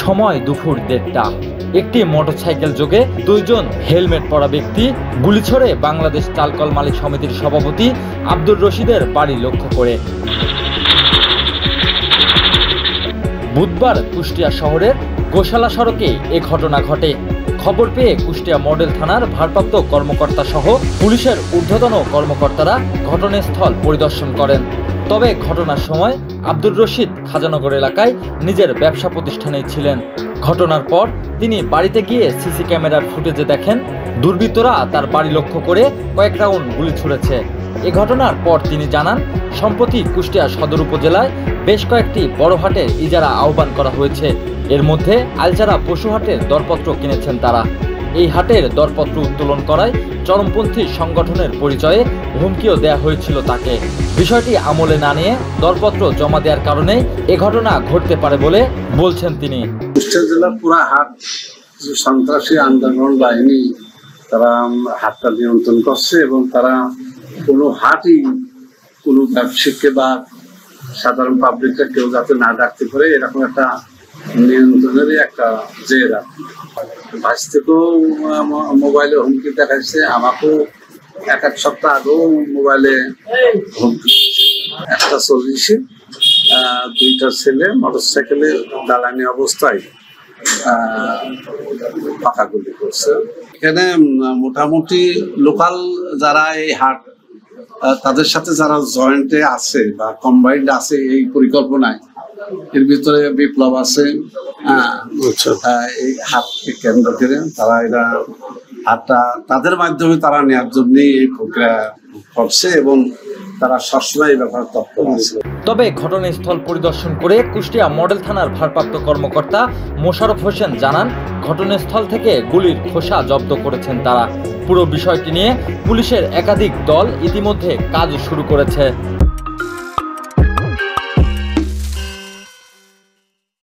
সময় দুপুর 1:30। একটি মোটরসাইকেল যোগে দুইজন হেলমেট পরা ব্যক্তি গুলি ছোড়ে বাংলাদেশ চালকল মালিক সমিতির সভাপতি আব্দুর রশিদের বাড়ি লক্ষ্য করে। বুধবার কুষ্টিয়া শহরের গোশালা সড়কে এ ঘটনা ঘটে। খবর পেয়ে কুষ্টিয়া মডেল থানার ভারপ্রাপ্ত কর্মকর্তা সহ পুলিশের ঊর্ধ্বতন কর্মকর্তারা ঘটনাস্থল পরিদর্শন করেন। তবে ঘটনার সময় আব্দুর রশিদ খাজানগর এলাকায় নিজের ব্যবসা প্রতিষ্ঠানেই ছিলেন। ঘটনার পর তিনি বাড়িতে গিয়ে সিসি ক্যামেরার ফুটেজে দেখেন দুর্বৃত্তরা তার বাড়ি লক্ষ্য করে কয়েক রাউন্ড গুলি ছুড়েছে। এ ঘটনার পর তিনি জানান, সম্প্রতি কুষ্টিয়া সদর উপজেলায় বেশ কয়েকটি বড় হাটের ইজারা আহ্বান করা হয়েছে। এর মধ্যে আলচারা পশু হাটের দরপত্র কিনেছেন তারা। এই হাটের দরপত্র উত্তোলন করায় চরমপন্থী সংগঠনের পরিচয়ে হুমকিও দেয়া হয়েছিল তাকে। বিষয়টি আমলে না নিয়ে দরপত্র জমা দেওয়ার কারণে এ ঘটনা ঘটতে পারে বলে বলছেন তিনি। কুষ্টিয়া জেলার পুরা হাট সন্ত্রাসী আন্দোলন বাহিনী তারা হাটটা নিয়ন্ত্রণ করছে এবং তারা কোনো হাটই কোনো ব্যবসায়ীকে বা সাধারণ পাবলিককে কেউ যাতে না ডাকতে পারে এরকম একটা নিয়ন্ত্রণেরই একটা জের। ভাইস থেকেও মোবাইলে হুমকি দেখাচ্ছে, আমাকেও এক সপ্তাহ আগেও মোবাইলে হুমকি। 1:40 দুইটা ছেলে মোটরসাইকেলে দালানি অবস্থায় পাকা গুলি করছে। এখানে মোটামুটি লোকাল যারা এই হাট তাদের সাথে যারা জয়েন্টে আছে বা কম্বাইন্ড আছে এই পরিকল্পনায়, এর ভিতরে বিপ্লব আছে। এই হাটকে কেন্দ্র করে তারা এরা হাটটা তাদের মাধ্যমে তারা নেওয়ার জন্যই এই প্রক্রিয়া করছে এবং তারা সবসময় এই ব্যাপারে তৎপর আছে। তবে ঘটনাস্থল পরিদর্শন করে কুষ্টিয়া মডেল থানার ভারপ্রাপ্ত কর্মকর্তা মোশাররফ হোসেন জানান, ঘটনাস্থল থেকে গুলির খোসা জব্দ করেছেন তারা। পুরো বিষয়টি নিয়ে পুলিশের একাধিক দল ইতিমধ্যে কাজ শুরু করেছে।